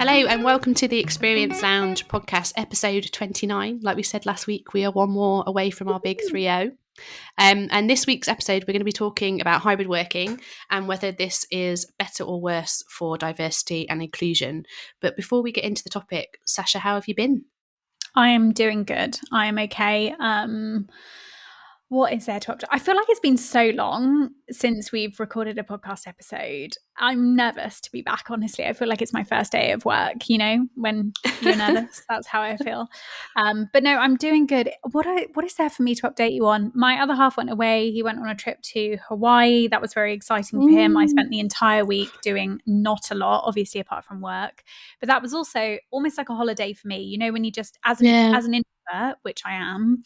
Hello and welcome to the Experience Lounge podcast, episode 29. Like we said last week, we are one more away from our big 3-0. And this week's episode, we're going to be talking about hybrid working and whether this is better or worse for diversity and inclusion. But before we get into the topic, Sasha, how have you been? I am doing good. I am okay. What is there to update? I feel like it's been so long since we've recorded a podcast episode. I'm nervous to be back, honestly. I feel like it's my first day of work, you know, when you're nervous. That's how I feel. But no, I'm doing good. What is there for me to update you on? My other half went away. He went on a trip to Hawaii. That was very exciting for him. I spent the entire week doing not a lot, obviously, apart from work. But that was also almost like a holiday for me. You know, when you just, as an introvert, which I am,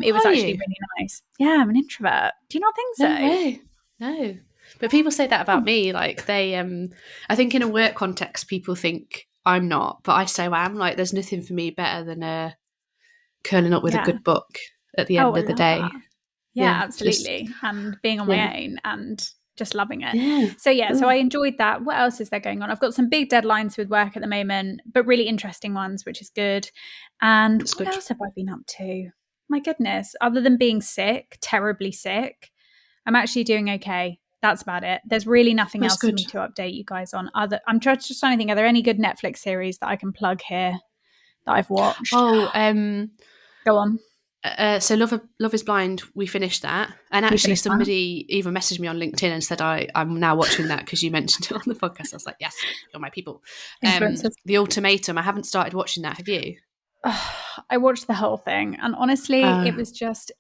it was actually really nice. Yeah, I'm an introvert. Do you not think so? No way. No. But people say that about me. Like they, I think in a work context, people think I'm not, but I so am. Like there's nothing for me better than curling up with a good book at the end of the day. Yeah, absolutely. And being on my own and just loving it. So I enjoyed that. What else is there going on? I've got some big deadlines with work at the moment, but really interesting ones, which is good. And what else have I been up to? My goodness, other than being sick, terribly sick, I'm actually doing okay. That's about it. There's really nothing else for me to update you guys on. I'm just trying to think, are there any good Netflix series that I can plug here that I've watched? Go on. So Love is Blind, we finished that. And actually somebody even messaged me on LinkedIn and said, I'm now watching that because you mentioned it on the podcast. I was like, yes, you're my people. The Ultimatum, I haven't started watching that. Have you? I watched the whole thing. And honestly, it was just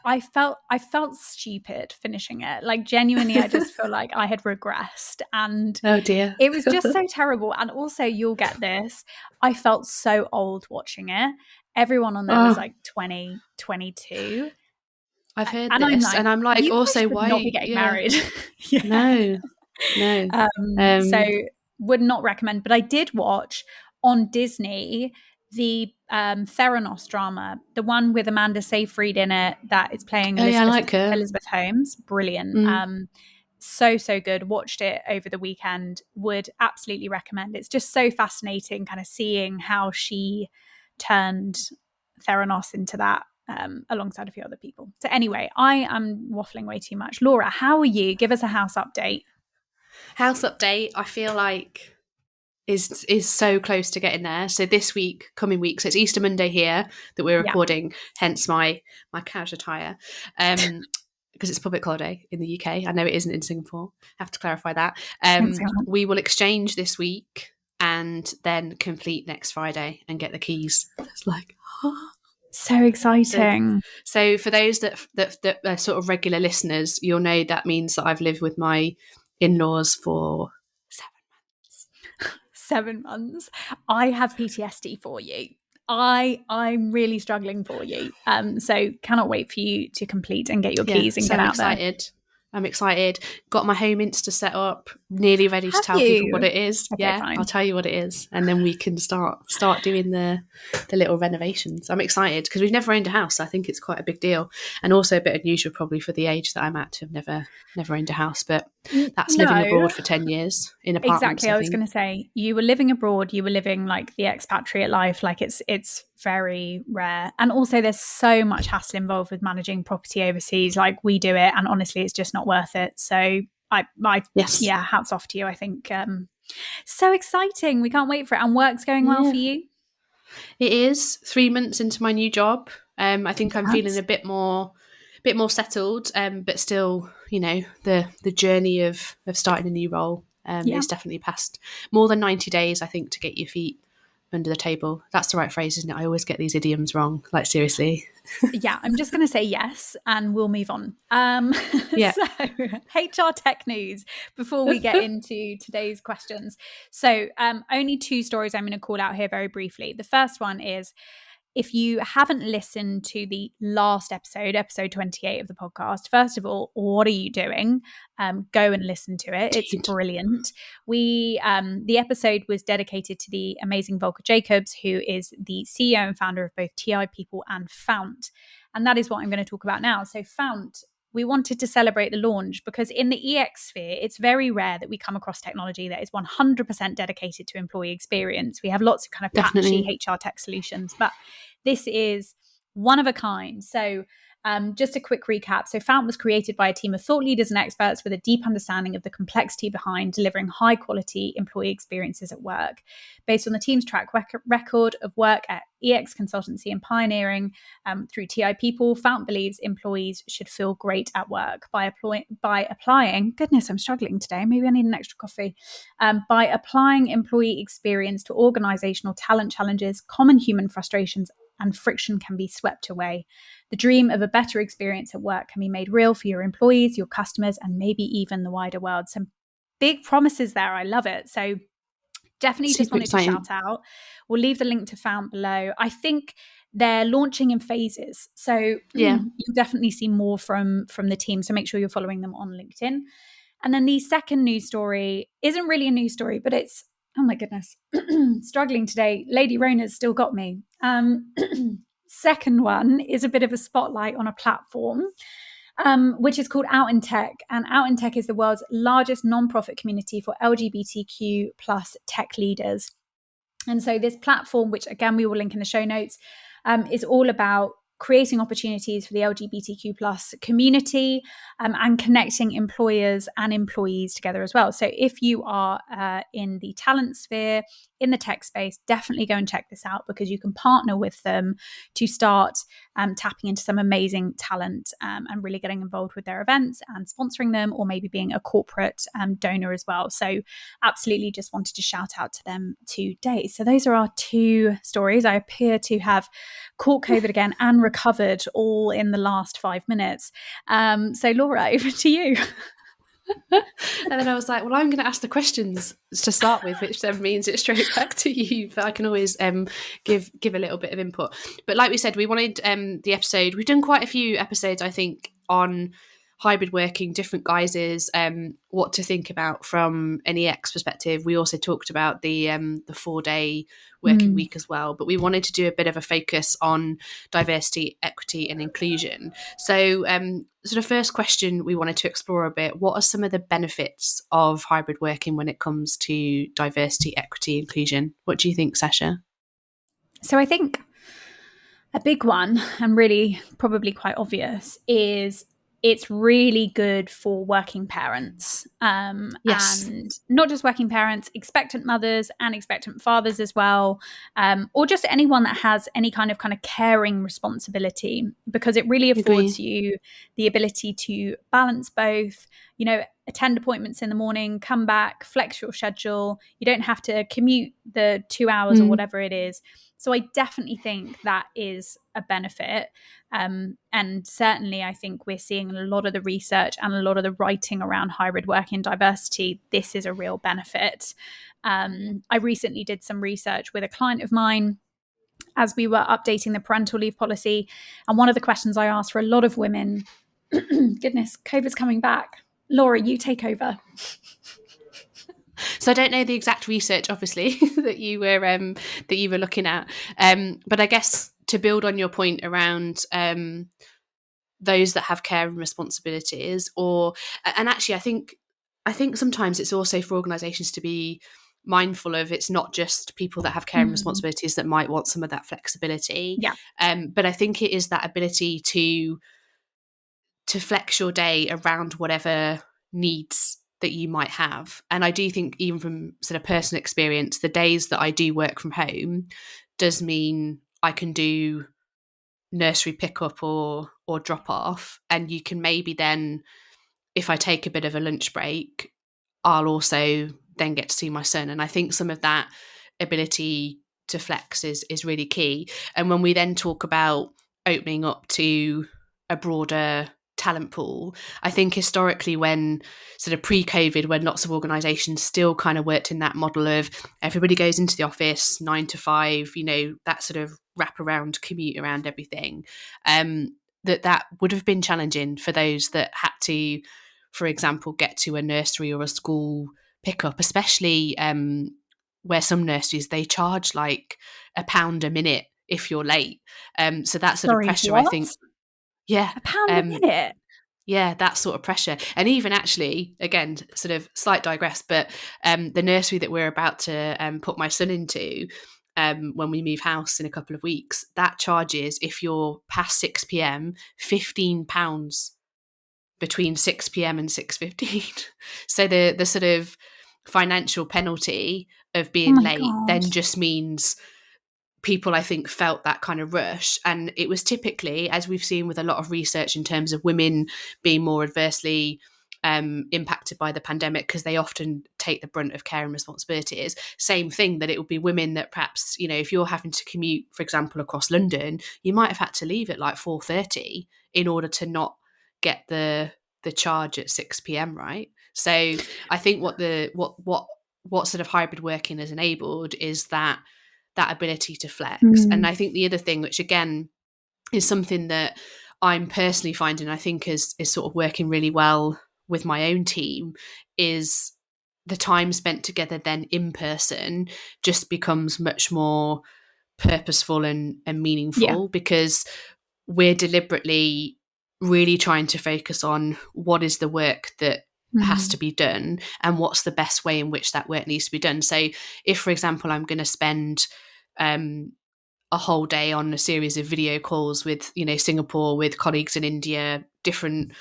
I felt stupid finishing it. Like genuinely, I just feel like I had regressed. And oh dear, it was just so terrible. And also, you'll get this, I felt so old watching it. Everyone on there was like 20, 22. I've heard this, and I'm like, also, why not be getting married? No. So would not recommend. But I did watch on Disney the Theranos drama, the one with Amanda Seyfried in it that is playing Elizabeth Holmes. Brilliant. So good. Watched it over the weekend. Would absolutely recommend. It's just so fascinating kind of seeing how she turned Theranos into that alongside a few other people. So anyway, I am waffling way too much. Laura, how are you? Give us a house update. House update, I feel like is so close to getting there. So this week, coming week, so it's Easter Monday here that we're recording, hence my couch attire. Because it's public holiday in the UK. I know it isn't in Singapore. I have to clarify that. We will exchange this week and then complete next Friday and get the keys. It's like, so exciting. So for those that are sort of regular listeners, you'll know that means that I've lived with my in-laws for 7 months. 7 months. I have PTSD for you. I'm really struggling for you. So cannot wait for you to complete and get your keys and get out there. I'm excited. Got my home Insta set up, nearly ready to tell people what it is. Okay, fine. I'll tell you what it is, and then we can start doing the little renovations. I'm excited because we've never owned a house. So I think it's quite a big deal, and also a bit unusual probably for the age that I'm at to have never owned a house. But that's living abroad for 10 years in apartments. Exactly. I was going to say, you were living abroad. You were living like the expatriate life. Like it's very rare, and also there's so much hassle involved with managing property overseas. Like we do it, and honestly it's just not worth it. So hats off to you. I think so exciting. We can't wait for it. And work's going well for you? It is 3 months into my new job. I think I'm feeling a bit more settled, but still, you know, the journey of starting a new role is definitely past more than 90 days, I think, to get your feet under the table. That's the right phrase, isn't it? I always get these idioms wrong, like seriously. Yeah, I'm just going to say yes and we'll move on. So HR tech news before we get into today's questions. So only 2 stories I'm going to call out here very briefly. The first one is, if you haven't listened to the last episode 28 of the podcast, first of all, what are you doing? Go and listen to it. It's brilliant. The episode was dedicated to the amazing Volker Jacobs, who is the CEO and founder of both TI People and Fount. And that is what I'm going to talk about now. So Fount we wanted to celebrate the launch because in the EX sphere, it's very rare that we come across technology that is 100% dedicated to employee experience. We have lots of kind of patchy HR tech solutions, but this is one of a kind. So just a quick recap. So Fount was created by a team of thought leaders and experts with a deep understanding of the complexity behind delivering high quality employee experiences at work. Based on the team's track record of work at EX consultancy and pioneering through TI People, Fount believes employees should feel great at work by applying, goodness, I'm struggling today. Maybe I need an extra coffee. By applying employee experience to organizational talent challenges, common human frustrations and friction can be swept away. The dream of a better experience at work can be made real for your employees, your customers, and maybe even the wider world. Some big promises there. I love it. So definitely just wanted to shout out. We'll leave the link to Fount below. I think they're launching in phases. So you'll definitely see more from the team. So make sure you're following them on LinkedIn. And then the second news story isn't really a news story, but it's, oh my goodness, struggling today. Lady Rona's still got me. Second one is a bit of a spotlight on a platform, which is called Out in Tech. And Out in Tech is the world's largest nonprofit community for LGBTQ plus tech leaders. And so this platform, which again, we will link in the show notes, is all about creating opportunities for the LGBTQ plus community and connecting employers and employees together as well. So if you are in the talent sphere, in the tech space, definitely go and check this out because you can partner with them to start tapping into some amazing talent and really getting involved with their events and sponsoring them, or maybe being a corporate donor as well. So absolutely just wanted to shout out to them today. So those are our two stories. I appear to have caught COVID again and recovered all in the last 5 minutes. So Laura, over to you. And then I was like, well, I'm going to ask the questions to start with, which then means it's straight back to you. But I can always give a little bit of input. But like we said, we wanted the episode. We've done quite a few episodes, I think, on hybrid working, different guises, what to think about from an EX perspective. We also talked about the 4-day working week as well, but we wanted to do a bit of a focus on diversity, equity and inclusion. So sort of first question we wanted to explore a bit, what are some of the benefits of hybrid working when it comes to diversity, equity, inclusion? What do you think, Sasha? So I think a big one, and really probably quite obvious, is it's really good for working parents. Yes. And not just working parents, expectant mothers and expectant fathers as well, or just anyone that has any kind of caring responsibility, because it really affords you the ability to balance both, attend appointments in the morning, come back, flex your schedule. You don't have to commute the 2 hours or whatever it is. So I definitely think that is a benefit. And certainly I think we're seeing a lot of the research and a lot of the writing around hybrid working and diversity. This is a real benefit. I recently did some research with a client of mine as we were updating the parental leave policy. And one of the questions I asked for a lot of women, goodness, COVID's coming back. Laura, you take over. So I don't know the exact research, obviously, that you were looking at, but I guess to build on your point around those that have care and responsibilities, and actually, I think sometimes it's also for organisations to be mindful of. It's not just people that have care and responsibilities that might want some of that flexibility. Yeah. But I think it is that ability to flex your day around whatever needs that you might have. And I do think, even from sort of personal experience, the days that I do work from home does mean I can do nursery pickup or drop off, and you can maybe then, if I take a bit of a lunch break, I'll also then get to see my son. And I think some of that ability to flex is really key. And when we then talk about opening up to a broader talent pool, I think historically, when sort of pre-COVID, when lots of organisations still kind of worked in that model of everybody goes into the office 9 to 5, that sort of wrap around commute around everything, that would have been challenging for those that had to, for example, get to a nursery or a school pickup, especially where some nurseries, they charge like £1 a minute if you're late. So that sort of pressure, what? I think. Yeah. £1 a minute? Yeah, that sort of pressure. And even actually, again, sort of slight digress, but the nursery that we're about to put my son into, when we move house in a couple of weeks, that charges, if you're past 6 p.m, £15 between 6 p.m and 6:15. So the sort of financial penalty of Oh being my late God. then just means people, I think, felt that kind of rush. And it was typically, as we've seen with a lot of research in terms of women being more adversely impacted by the pandemic, because they often take the brunt of care and responsibilities. Same thing, that it would be women that perhaps, if you're having to commute, for example, across London, you might have had to leave at like 4:30 in order to not get the charge at 6 p.m, right? So I think what sort of hybrid working has enabled is that ability to flex. And I think the other thing, which again is something that I'm personally finding, I think is sort of working really well with my own team, is the time spent together then in person just becomes much more purposeful and meaningful, because we're deliberately really trying to focus on what is the work that has to be done and what's the best way in which that work needs to be done. So if, for example, I'm going to spend a whole day on a series of video calls with, Singapore, with colleagues in India, different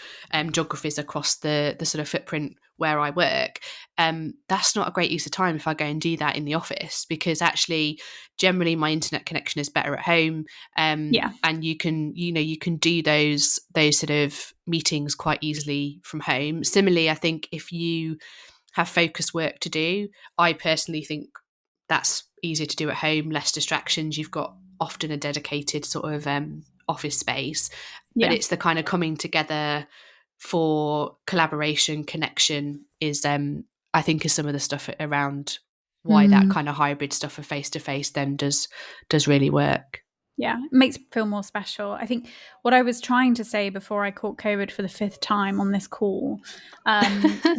geographies across the sort of footprint where I work, that's not a great use of time if I go and do that in the office, because actually generally my internet connection is better at home, and you can do those sort of meetings quite easily from home. Similarly, I think if you have focused work to do, I personally think that's easier to do at home, less distractions. You've got often a dedicated sort of office space, but it's the kind of coming together for collaboration, connection is I think is some of the stuff around why that kind of hybrid stuff of face to face then does really work. Yeah, it makes it feel more special. I think what I was trying to say before I caught COVID for the 5th time on this call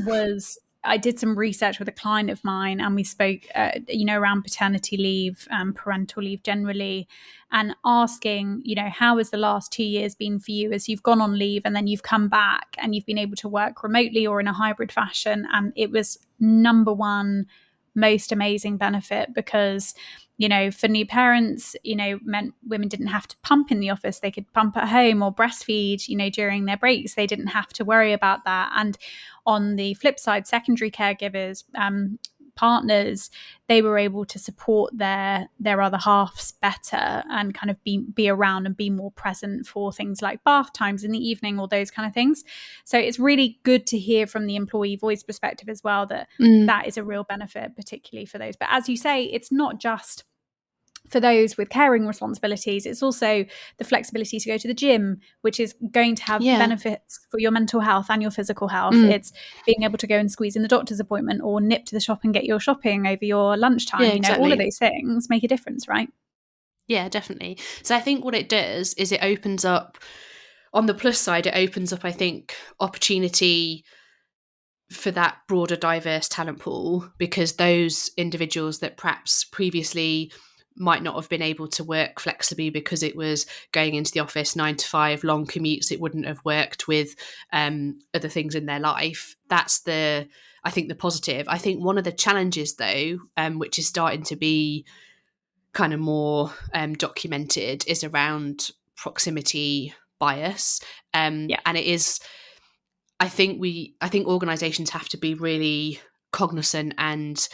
was I did some research with a client of mine, and we spoke, around paternity leave, parental leave generally, and asking, how has the last 2 years been for you as you've gone on leave and then you've come back and you've been able to work remotely or in a hybrid fashion. And it was number one most amazing benefit, because for new parents, meant women didn't have to pump in the office. They could pump at home or breastfeed, during their breaks. They didn't have to worry about that. And on the flip side, secondary caregivers, partners, they were able to support their other halves better and kind of be around and be more present for things like bath times in the evening or those kind of things. So it's really good to hear from the employee voice perspective as well that that is a real benefit, particularly for those. But as you say, it's not just for those with caring responsibilities, it's also the flexibility to go to the gym, which is going to have benefits for your mental health and your physical health. It's being able to go and squeeze in the doctor's appointment or nip to the shop and get your shopping over your lunchtime. Exactly. All of those things make a difference, right? Yeah, definitely. So I think what it does is it opens up, on the plus side, it opens up, I think, opportunity for that broader, diverse talent pool, because those individuals that perhaps previously might not have been able to work flexibly because it was going into the office 9 to 5, long commutes, it wouldn't have worked with other things in their life. That's I think the positive. I think one of the challenges though, which is starting to be kind of more documented, is around proximity bias. And it is, I think organizations have to be really cognizant and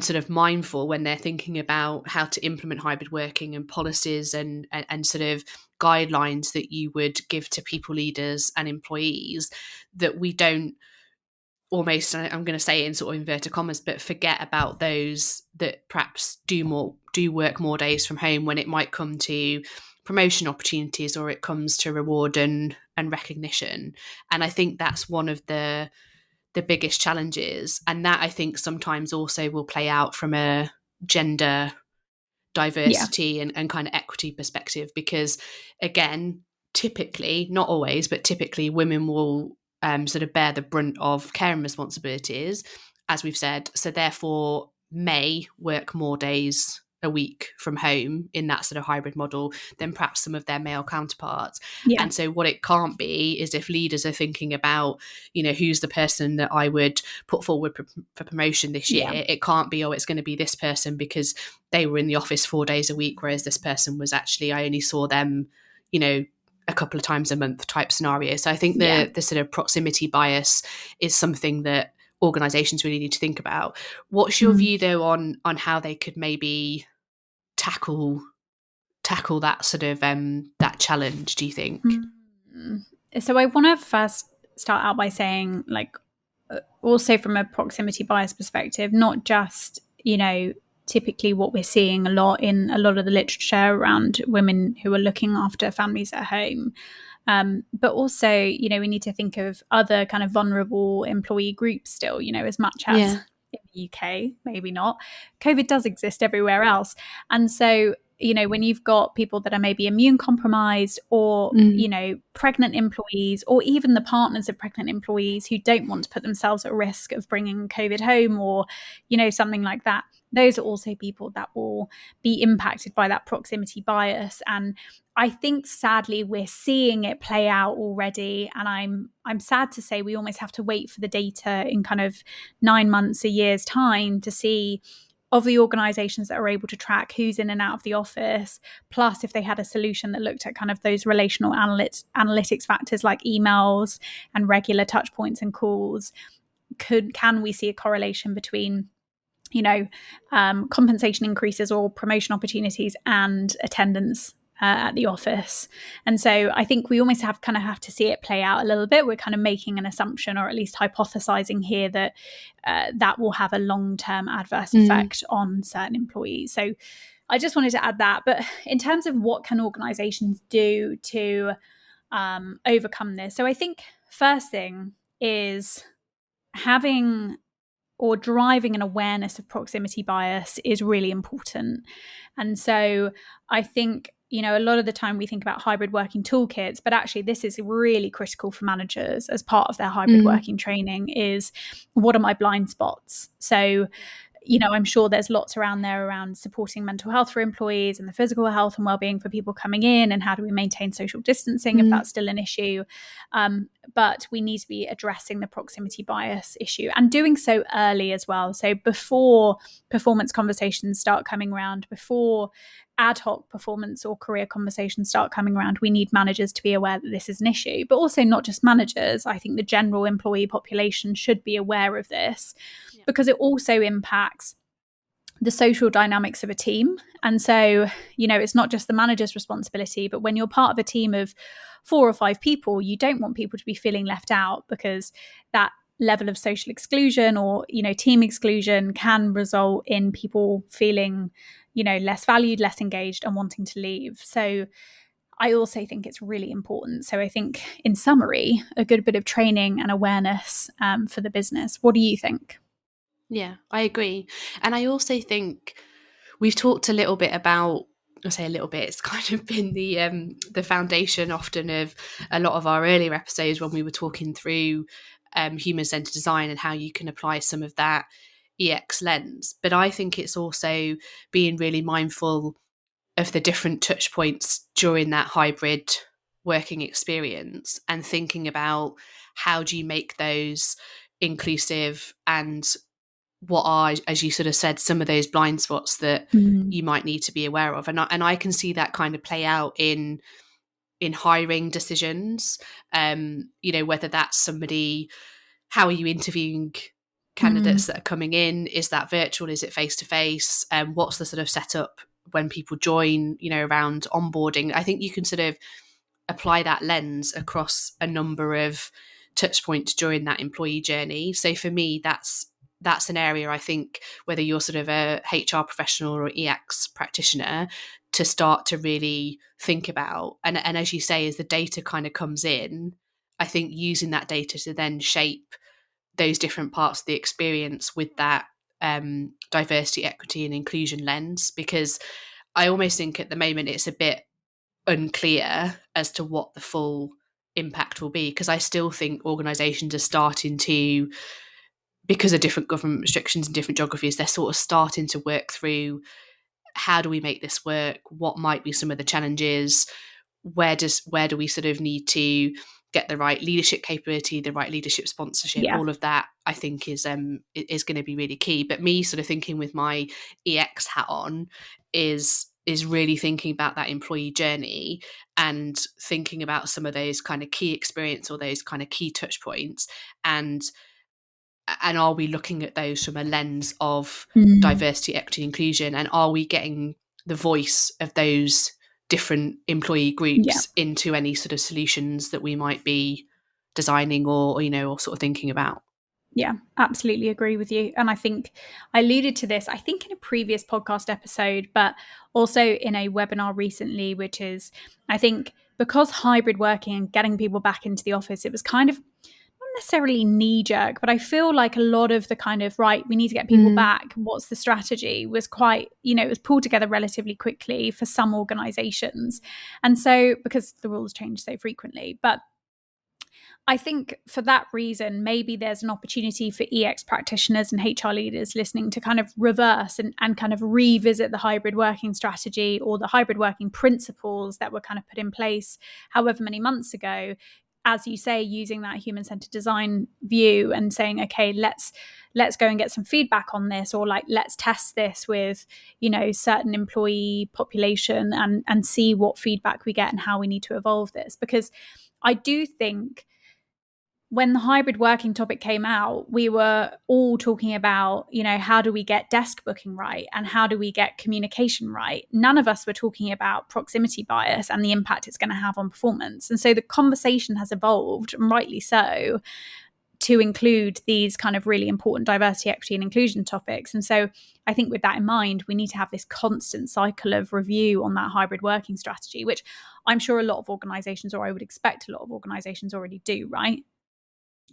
sort of mindful when they're thinking about how to implement hybrid working and policies and sort of guidelines that you would give to people leaders and employees, that we don't almost, I'm going to say in sort of inverted commas, but forget about those that perhaps do work more days from home when it might come to promotion opportunities or it comes to reward and recognition. And I think that's one of the biggest challenges, and that I think sometimes also will play out from a gender diversity and kind of equity perspective, because again, typically, not always, but typically women will sort of bear the brunt of caring responsibilities, as we've said, so therefore may work more days a week from home in that sort of hybrid model than perhaps some of their male counterparts. Yeah. And so what it can't be is if leaders are thinking about, who's the person that I would put forward for promotion this year, it can't be, it's going to be this person because they were in the office 4 days a week, whereas this person was actually, I only saw them, a couple of times a month type scenario. So I think the sort of proximity bias is something that organizations really need to think about. What's your view though on how they could maybe tackle that sort of that challenge, do you think? So I want to first start out by saying, like, also from a proximity bias perspective, not just, typically what we're seeing a lot in a lot of the literature around women who are looking after families at home. But also, we need to think of other kind of vulnerable employee groups still, as much as in the UK, maybe not. COVID does exist everywhere else. And so, when you've got people that are maybe immune compromised or, pregnant employees, or even the partners of pregnant employees who don't want to put themselves at risk of bringing COVID home or, something like that, those are also people that will be impacted by that proximity bias. And I think sadly we're seeing it play out already, and I'm sad to say we almost have to wait for the data in kind of 9 months, a year's time to see of the organizations that are able to track who's in and out of the office, plus if they had a solution that looked at kind of those relational analytics factors like emails and regular touch points and calls, can we see a correlation between compensation increases or promotion opportunities and attendance at the office. And so I think we almost have to see it play out a little bit. We're kind of making an assumption, or at least hypothesizing here, that that will have a long-term adverse effect on certain employees. So I just wanted to add that. But in terms of what can organizations do to overcome this, so I think first thing is having or driving an awareness of proximity bias is really important. And so I think, a lot of the time we think about hybrid working toolkits, but actually this is really critical for managers as part of their hybrid working training is, what are my blind spots? So, I'm sure there's lots around there around supporting mental health for employees and the physical health and well-being for people coming in, and how do we maintain social distancing if that's still an issue. But we need to be addressing the proximity bias issue, and doing so early as well. So before performance conversations start coming around, before ad hoc performance or career conversations start coming around, we need managers to be aware that this is an issue. But also not just managers. I think the general employee population should be aware of this, because it also impacts the social dynamics of a team. And so, it's not just the manager's responsibility, but when you're part of a team of 4 or 5 people, you don't want people to be feeling left out, because that level of social exclusion or, team exclusion can result in people feeling, less valued, less engaged, and wanting to leave. So I also think it's really important. So I think, in summary, a good bit of training and awareness for the business. What do you think? Yeah, I agree. And I also think we've talked a little bit about, I say a little bit, it's kind of been the foundation often of a lot of our earlier episodes when we were talking through human-centered design and how you can apply some of that EX lens. But I think it's also being really mindful of the different touch points during that hybrid working experience, and thinking about how do you make those inclusive, and what are, as you sort of said, some of those blind spots that you might need to be aware of. And I can see that kind of play out in hiring decisions, whether that's somebody, how are you interviewing candidates that are coming in? Is that virtual? Is it face-to-face? What's the sort of setup when people join, around onboarding? I think you can sort of apply that lens across a number of touch points during that employee journey. So for me, that's an area, I think, whether you're sort of a HR professional or EX practitioner, to start to really think about. And as you say, as the data kind of comes in, I think using that data to then shape those different parts of the experience with that diversity, equity and inclusion lens. Because I almost think at the moment it's a bit unclear as to what the full impact will be, because I still think organisations are starting to, because of different government restrictions and different geographies, they're sort of starting to work through how do we make this work? What might be some of the challenges? Where do we sort of need to get the right leadership capability, the right leadership sponsorship? All of that, I think, is going to be really key. But me sort of thinking with my EX hat on is really thinking about that employee journey and thinking about some of those kind of key experience or those kind of key touch points, and are we looking at those from a lens of diversity, equity, inclusion, and are we getting the voice of those different employee groups into any sort of solutions that we might be designing or sort of thinking about? Yeah, absolutely agree with you. And I think I alluded to this, I think in a previous podcast episode, but also in a webinar recently, which is, I think because hybrid working and getting people back into the office, it was kind of not necessarily knee jerk, but I feel like a lot of the kind of, right, we need to get people back, what's the strategy, was quite, it was pulled together relatively quickly for some organizations. And so, because the rules change so frequently, but I think for that reason, maybe there's an opportunity for EX practitioners and HR leaders listening to kind of reverse and kind of revisit the hybrid working strategy or the hybrid working principles that were kind of put in place however many months ago. As you say, using that human-centered design view and saying, okay, let's go and get some feedback on this, or like, let's test this with, certain employee population and see what feedback we get and how we need to evolve this. Because I do think when the hybrid working topic came out, we were all talking about, how do we get desk booking right and how do we get communication right? None of us were talking about proximity bias and the impact it's going to have on performance. And so the conversation has evolved, and rightly so, to include these kind of really important diversity, equity, and inclusion topics. And so I think with that in mind, we need to have this constant cycle of review on that hybrid working strategy, which I'm sure a lot of organizations, or I would expect a lot of organizations, already do, right?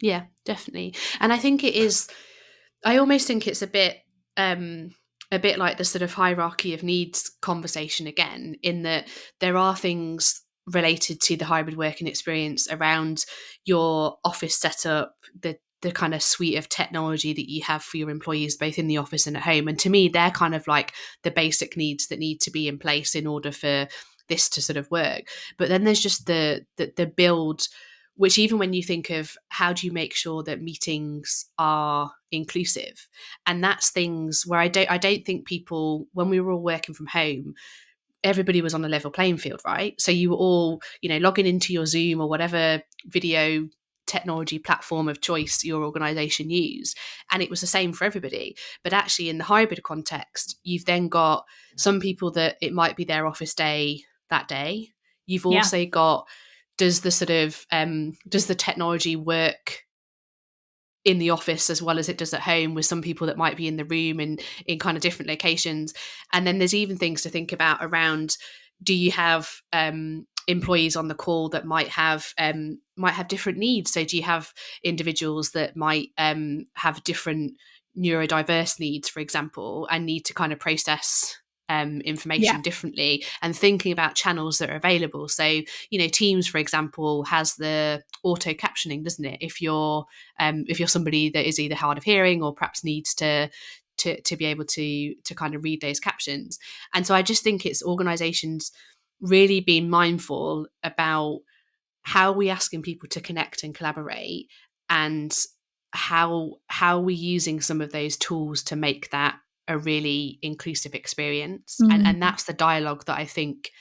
Yeah, definitely. And I think I almost think it's a bit like the sort of hierarchy of needs conversation again, in that there are things related to the hybrid working experience around your office setup, the kind of suite of technology that you have for your employees, both in the office and at home. And to me, they're kind of like the basic needs that need to be in place in order for this to sort of work. But then there's just the build, which even when you think of how do you make sure that meetings are inclusive, and that's things where I don't think people, when we were all working from home, everybody was on a level playing field, right? So you were all, logging into your Zoom or whatever video technology platform of choice your organization used, and it was the same for everybody. But actually in the hybrid context, you've then got some people that it might be their office day that day. You've also got, does the technology work in the office as well as it does at home, with some people that might be in the room and in kind of different locations? And then there's even things to think about around, do you have employees on the call that might have different needs? So do you have individuals that might have different neurodiverse needs, for example, and need to kind of process information differently, and thinking about channels that are available? So, Teams, for example, has the auto captioning, doesn't it? If you're somebody that is either hard of hearing or perhaps needs to be able to kind of read those captions. And so I just think it's organizations really being mindful about how we asking people to connect and collaborate, and how we're using some of those tools to make that a really inclusive experience. And that's the dialogue that I think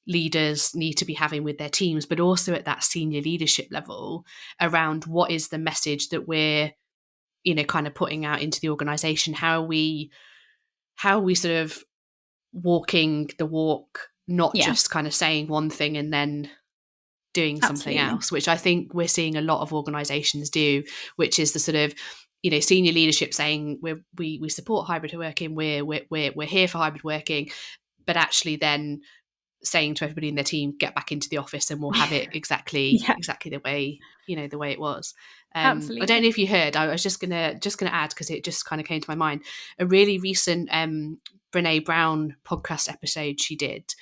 leaders need to be having with their teams, but also at that senior leadership level, around what is the message that we're, kind of putting out into the organization. How are we sort of walking the walk, not just kind of saying one thing and then doing something else, which I think we're seeing a lot of organizations do, which is the sort of, senior leadership saying we support hybrid working, we're here for hybrid working, but actually then saying to everybody in their team, get back into the office and we'll have it exactly the way, the way it was. I don't know if you heard, I was just gonna add, because it just kind of came to my mind, a really recent Brene Brown podcast episode she did,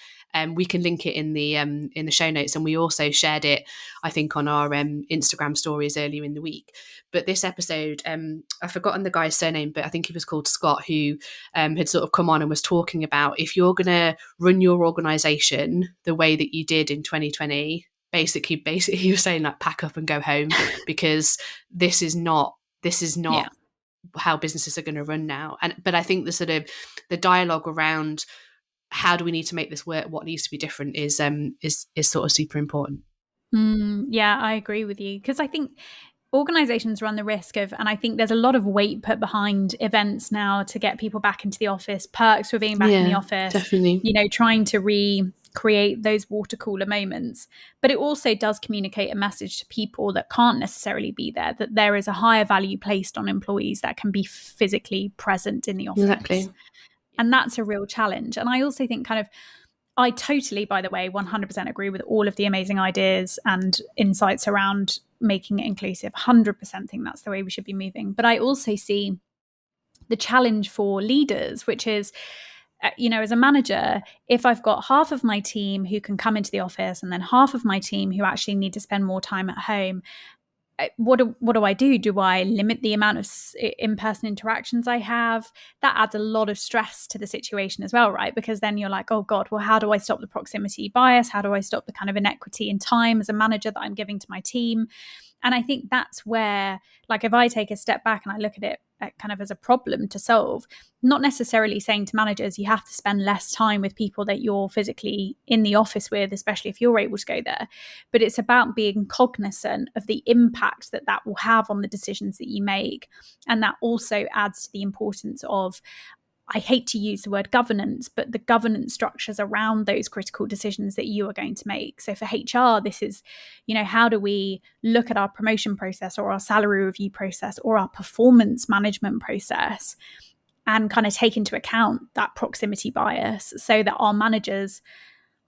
We can link it in the show notes, and we also shared it, I think, on our Instagram stories earlier in the week. But this episode, I've forgotten the guy's surname, but I think he was called Scott, who had sort of come on and was talking about, if you're going to run your organisation the way that you did in 2020, basically he was saying, like, pack up and go home, because this is not how businesses are going to run now. But I think the sort of the dialogue around how do we need to make this work, what needs to be different, is sort of super important. Yeah, I agree with you, because I think organizations run the risk of, and I think there's a lot of weight put behind events now to get people back into the office, perks for being back in the office, definitely, trying to recreate those water cooler moments. But it also does communicate a message to people that can't necessarily be there, that there is a higher value placed on employees that can be physically present in the office. Exactly. And that's a real challenge. And I also think I totally, by the way, 100% agree with all of the amazing ideas and insights around making it inclusive. 100% think that's the way we should be moving. But I also see the challenge for leaders, which is, as a manager, if I've got half of my team who can come into the office and then half of my team who actually need to spend more time at home, what do I do? Do I limit the amount of in-person interactions I have? That adds a lot of stress to the situation as well, right? Because then you're like, oh God, well, how do I stop the proximity bias? How do I stop the kind of inequity in time as a manager that I'm giving to my team? And I think that's where, like, if I take a step back and I look at it kind of as a problem to solve, not necessarily saying to managers, you have to spend less time with people that you're physically in the office with, especially if you're able to go there. But it's about being cognizant of the impact that will have on the decisions that you make. And that also adds to the importance of, I hate to use the word governance, but the governance structures around those critical decisions that you are going to make. So for HR, this is, how do we look at our promotion process or our salary review process or our performance management process and kind of take into account that proximity bias so that our managers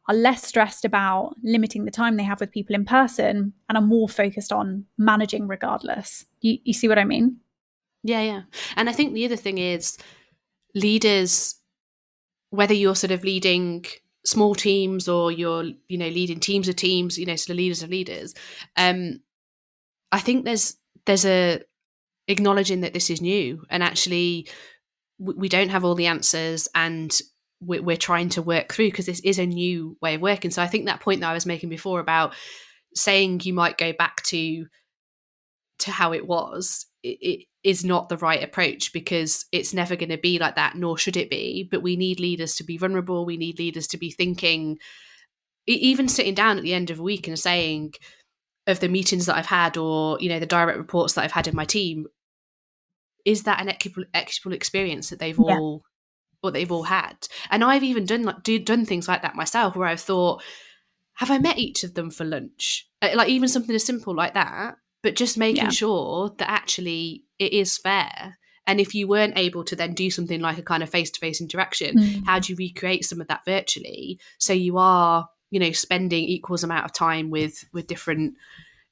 are less stressed about limiting the time they have with people in person and are more focused on managing regardless. You see what I mean? Yeah. And I think the other thing is, leaders, whether you're sort of leading small teams or you're, leading teams of teams, sort of leaders of leaders, I think there's a acknowledging that this is new, and actually we don't have all the answers, and we're trying to work through, because this is a new way of working. So I think that point that I was making before about saying you might go back to how it was, it is not the right approach, because it's never going to be like that, nor should it be. But we need leaders to be vulnerable. We need leaders to be thinking, even sitting down at the end of a week and saying, of the meetings that I've had, or the direct reports that I've had in my team, is that an equitable experience that they've all had? And I've even done things like that myself, where I've thought, have I met each of them for lunch? Like, even something as simple like that, but just making sure that actually it is fair. And if you weren't able to then do something like a kind of face-to-face interaction, how do you recreate some of that virtually, so you are, spending equals amount of time with different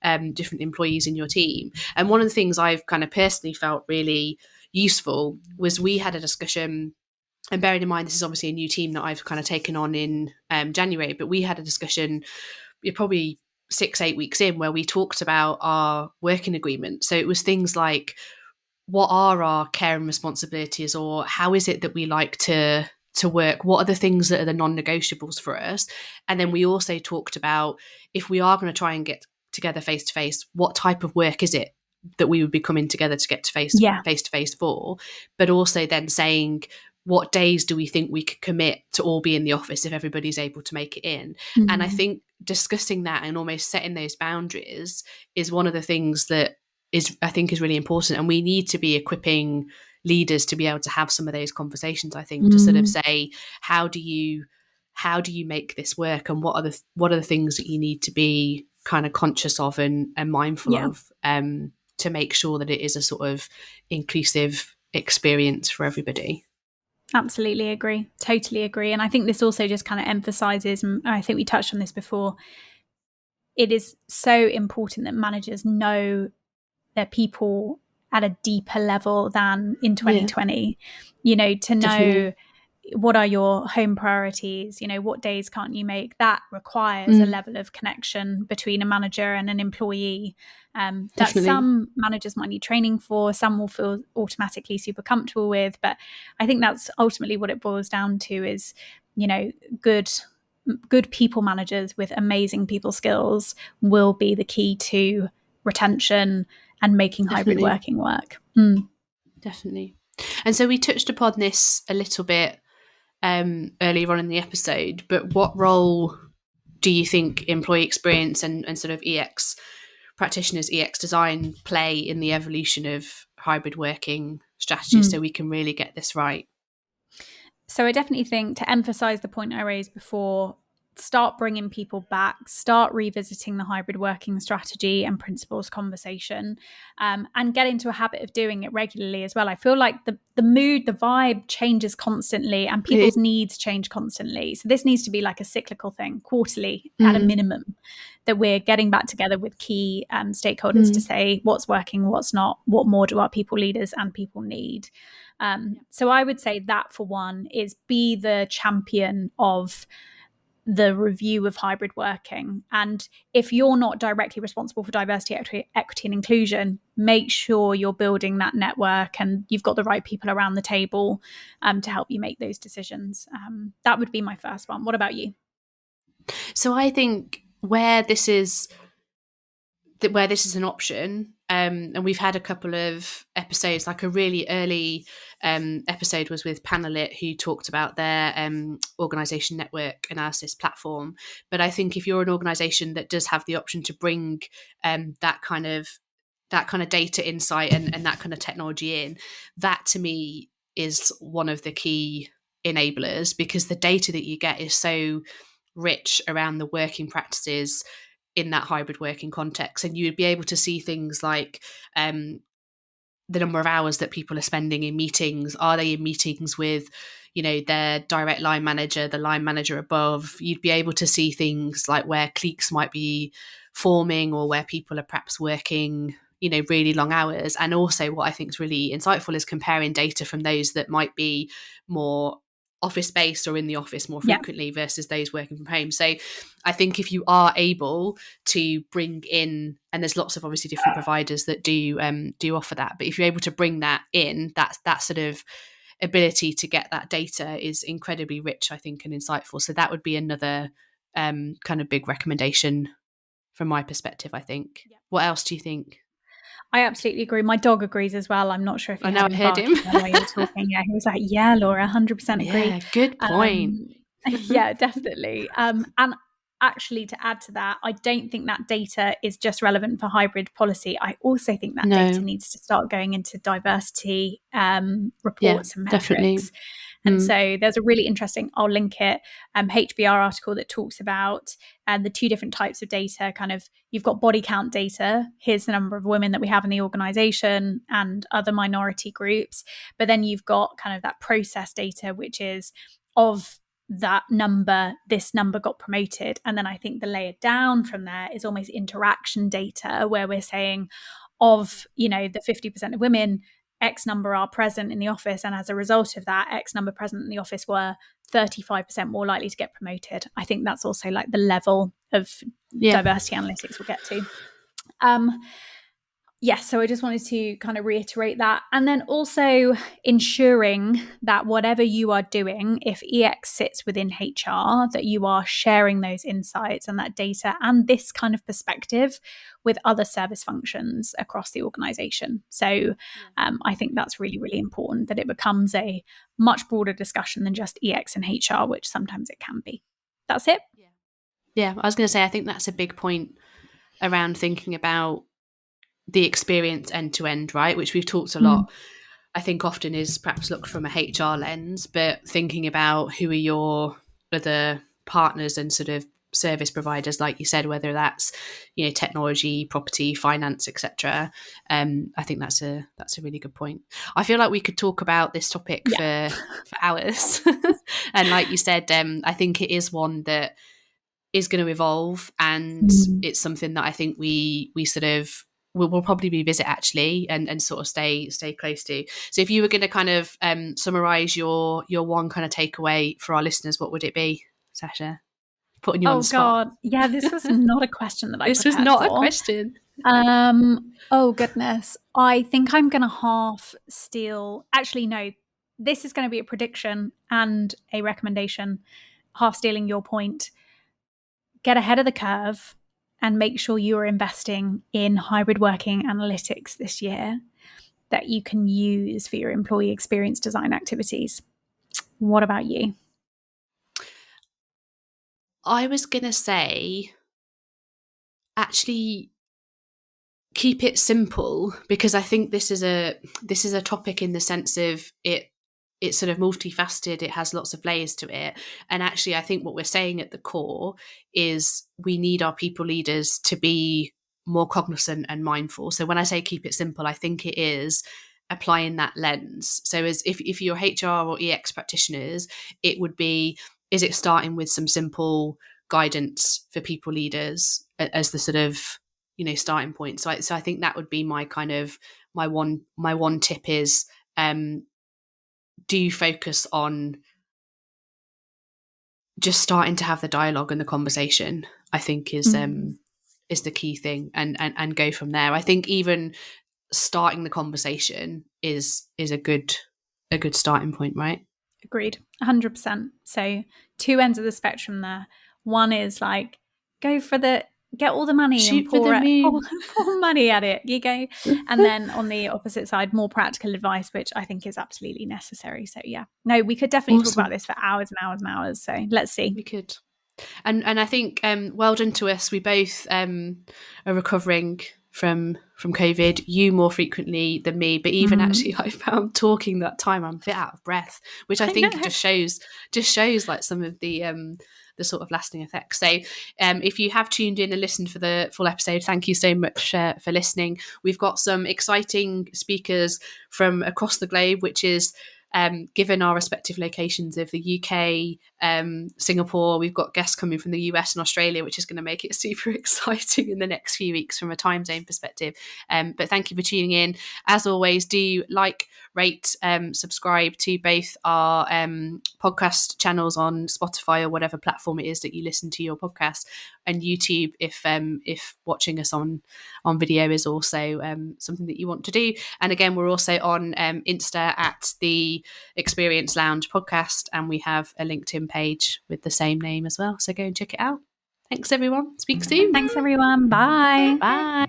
employees in your team? And one of the things I've kind of personally felt really useful was, we had a discussion, and bearing in mind this is obviously a new team that I've kind of taken on in January, but we had a discussion probably 6-8 weeks in, where we talked about our working agreement. So it was things like, what are our care and responsibilities, or how is it that we like to work? What are the things that are the non-negotiables for us? And then we also talked about, if we are going to try and get together face to face, what type of work is it that we would be coming together to get to face to face for? But also then saying, what days do we think we could commit to all be in the office if everybody's able to make it in? And I think discussing that and almost setting those boundaries is one of the things that I think is really important. And we need to be equipping leaders to be able to have some of those conversations, I think, to sort of say, how do you make this work, and what are the things that you need to be kind of conscious of and mindful of, to make sure that it is a sort of inclusive experience for everybody. Absolutely agree. Totally agree. And I think this also just kind of emphasizes, and I think we touched on this before, it is so important that managers know their people at a deeper level than in 2020. To know, what are your home priorities? What days can't you make? That requires a level of connection between a manager and an employee that some managers might need training for, some will feel automatically super comfortable with. But I think that's ultimately what it boils down to is, good people managers with amazing people skills will be the key to retention and making hybrid working work. Definitely. And so we touched upon this a little bit earlier on in the episode, but what role do you think employee experience and sort of EX practitioners, EX design play in the evolution of hybrid working strategies so we can really get this right? So I definitely think, to emphasize the point I raised before, start bringing people back, start revisiting the hybrid working strategy and principles conversation, and get into a habit of doing it regularly as well. I feel like the mood, the vibe changes constantly and people's needs change constantly. So this needs to be like a cyclical thing, quarterly at a minimum, that we're getting back together with key stakeholders to say what's working, what's not, what more do our people leaders and people need. So I would say that, for one, is be the champion of the review of hybrid working. And if you're not directly responsible for diversity, equity and inclusion, make sure you're building that network and you've got the right people around the table to help you make those decisions. That would be my first one. What about you? So I think where this is an option, and we've had a couple of episodes, like a really early episode was with Panelit, who talked about their organisation network analysis platform. But I think if you're an organisation that does have the option to bring that kind of data insight and that kind of technology in, that to me is one of the key enablers, because the data that you get is so rich around the working practices in that hybrid working context. And you would be able to see things like the number of hours that people are spending in meetings. Are they in meetings with, their direct line manager, the line manager above? You'd be able to see things like where cliques might be forming, or where people are perhaps working, really long hours. And also what I think is really insightful is comparing data from those that might be more office-based or in the office more frequently versus those working from home. So I think if you are able to bring in, and there's lots of obviously different providers that do offer that, but if you're able to bring that in, that sort of ability to get that data is incredibly rich, I think, and insightful. So that would be another kind of big recommendation from my perspective, I think. What else do you think? I absolutely agree. My dog agrees as well. I'm not sure if you I heard him while you were talking. Yeah, he was like, "Yeah, Laura, 100% agree." Yeah, good point. Yeah, definitely. And actually, to add to that, I don't think that data is just relevant for hybrid policy. I also think that data needs to start going into diversity reports and metrics. Definitely. And so there's a really interesting, I'll link it, HBR article that talks about the two different types of data. Kind of, you've got body count data. Here's the number of women that we have in the organization and other minority groups. But then you've got kind of that process data, which is of that number, this number got promoted. And then I think the layer down from there is almost interaction data, where we're saying of, the 50% of women, X number are present in the office, and as a result of that, X number present in the office were 35% more likely to get promoted. I think that's also like the level of diversity analytics we'll get to. Yes, so I just wanted to kind of reiterate that. And then also ensuring that whatever you are doing, if EX sits within HR, that you are sharing those insights and that data and this kind of perspective with other service functions across the organization. So I think that's really, really important, that it becomes a much broader discussion than just EX and HR, which sometimes it can be. That's it. Yeah, I was going to say, I think that's a big point around thinking about the experience end to end, right? Which we've talked a lot, I think often is perhaps looked from a HR lens, but thinking about who are your other partners and sort of service providers, like you said, whether that's, technology, property, finance, etc. I think that's a really good point. I feel like we could talk about this topic for hours. And like you said, I think it is one that is going to evolve, and it's something that I think we sort of we'll probably revisit actually and sort of stay close to. So if you were going to kind of summarize your one kind of takeaway for our listeners, what would it be, Sasha? Putting you on the spot. God, yeah, this was not a question that I This was prepared not for. a question. Oh goodness, I think I'm gonna half steal. Actually, no, this is going to be a prediction and a recommendation. Half stealing your point. Get ahead of the curve and make sure you are investing in hybrid working analytics this year that you can use for your employee experience design activities. What about you? I was going to say, actually, keep it simple, because I think this is a topic in the sense of it's sort of multifaceted. It has lots of layers to it. And actually, I think what we're saying at the core is we need our people leaders to be more cognizant and mindful. So when I say keep it simple, I think it is applying that lens. So as if you're HR or EX practitioners, it would be, is it starting with some simple guidance for people leaders as the sort of, starting point. So I think that would be my kind of my one tip is, do you focus on just starting to have the dialogue and the conversation, I think is the key thing, and go from there. I think even starting the conversation is a good starting point, right? Agreed, 100%. So 2 ends of the spectrum there. One is like, get all the money, shoot and pour money at it. You go. And then on the opposite side, more practical advice, which I think is absolutely necessary. So yeah, no, we could definitely talk about this for hours and hours and hours. So let's see. We could. And I think well done to us. We both are recovering from COVID. You more frequently than me, but even actually I found talking that time I'm a bit out of breath, which I think just shows like some of the sort of lasting effects. So if you have tuned in and listened for the full episode, thank you so much for listening. We've got some exciting speakers from across the globe, which is given our respective locations of the UK, Singapore. We've got guests coming from the US and Australia, which is going to make it super exciting in the next few weeks from a time zone perspective. But thank you for tuning in. As always, do like, rate, subscribe to both our podcast channels on Spotify or whatever platform it is that you listen to your podcast, and YouTube if watching us on video is also something that you want to do. And again, we're also on Insta at the Experience Lounge podcast, and we have a LinkedIn page with the same name as well, so go and check it out. Thanks everyone, speak soon. Thanks everyone, bye.